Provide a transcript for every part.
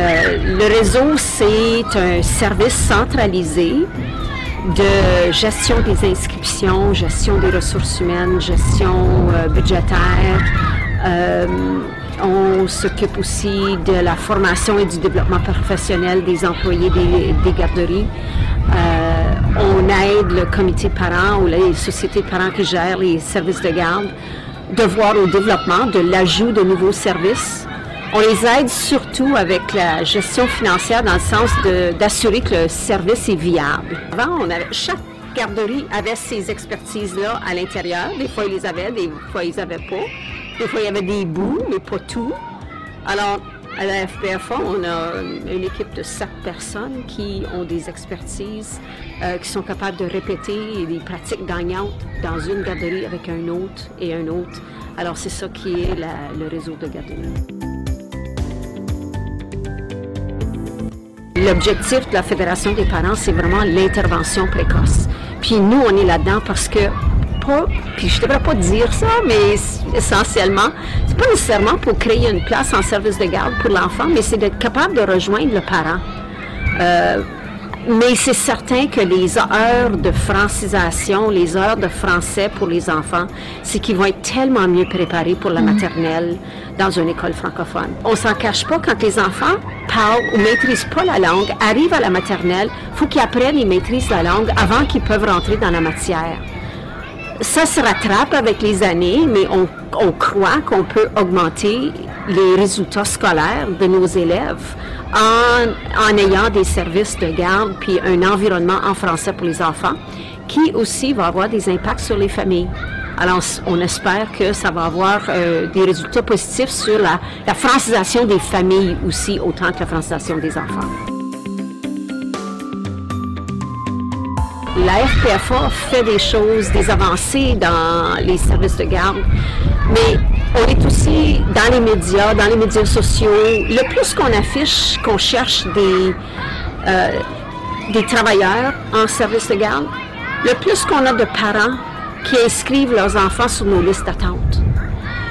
Le réseau, c'est un service centralisé de gestion des inscriptions, gestion des ressources humaines, gestion budgétaire. On s'occupe aussi de la formation et du développement professionnel des employés des garderies. On aide le comité de parents ou les sociétés de parents qui gèrent les services de garde de voir au développement de l'ajout de nouveaux services. On les aide surtout avec la gestion financière dans le sens d'assurer que le service est viable. Avant, chaque garderie avait ces expertises-là à l'intérieur. Des fois, ils les avaient, des fois, ils n'avaient pas. Des fois, il y avait des bouts, mais pas tout. Alors, à la FPFA, on a une équipe de 7 personnes qui ont des expertises, qui sont capables de répéter des pratiques gagnantes dans une garderie avec un autre et un autre. Alors, c'est ça qui est le réseau de garderie. L'objectif de la Fédération des parents, c'est vraiment l'intervention précoce. Puis nous, on est là-dedans parce que, puis je ne devrais pas dire ça, mais essentiellement, c'est pas nécessairement pour créer une place en service de garde pour l'enfant, mais c'est d'être capable de rejoindre le parent. Mais c'est certain que les heures de francisation, les heures de français pour les enfants, c'est qu'ils vont être tellement mieux préparés pour la maternelle dans une école francophone. On s'en cache pas, quand les enfants parlent ou maîtrisent pas la langue, arrivent à la maternelle, il faut qu'ils apprennent et maîtrisent la langue avant qu'ils peuvent rentrer dans la matière. Ça se rattrape avec les années, mais on croit qu'on peut augmenter les résultats scolaires de nos élèves en ayant des services de garde puis un environnement en français pour les enfants qui aussi va avoir des impacts sur les familles. Alors, on espère que ça va avoir des résultats positifs sur la francisation des familles aussi, autant que la francisation des enfants. La FPFA fait des choses, des avancées dans les services de garde, mais on est aussi dans les médias sociaux. Le plus qu'on affiche, qu'on cherche des travailleurs en service de garde, le plus qu'on a de parents qui inscrivent leurs enfants sur nos listes d'attente.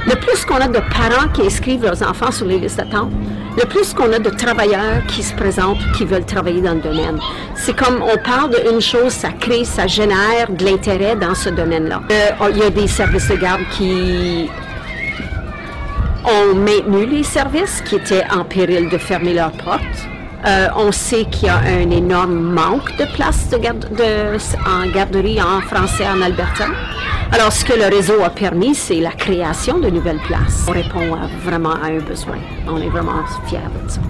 Le plus qu'on a de parents qui inscrivent leurs enfants sur les listes d'attente, le plus qu'on a de travailleurs qui se présentent, qui veulent travailler dans le domaine. C'est comme on parle d'une chose, ça crée, ça génère de l'intérêt dans ce domaine-là. Il y a des services de garde qui ont maintenu les services, qui étaient en péril de fermer leurs portes. On sait qu'il y a un énorme manque de places en garderie en français en Alberta. Alors, ce que le réseau a permis, c'est la création de nouvelles places. On répond vraiment à un besoin. On est vraiment fiers de ça.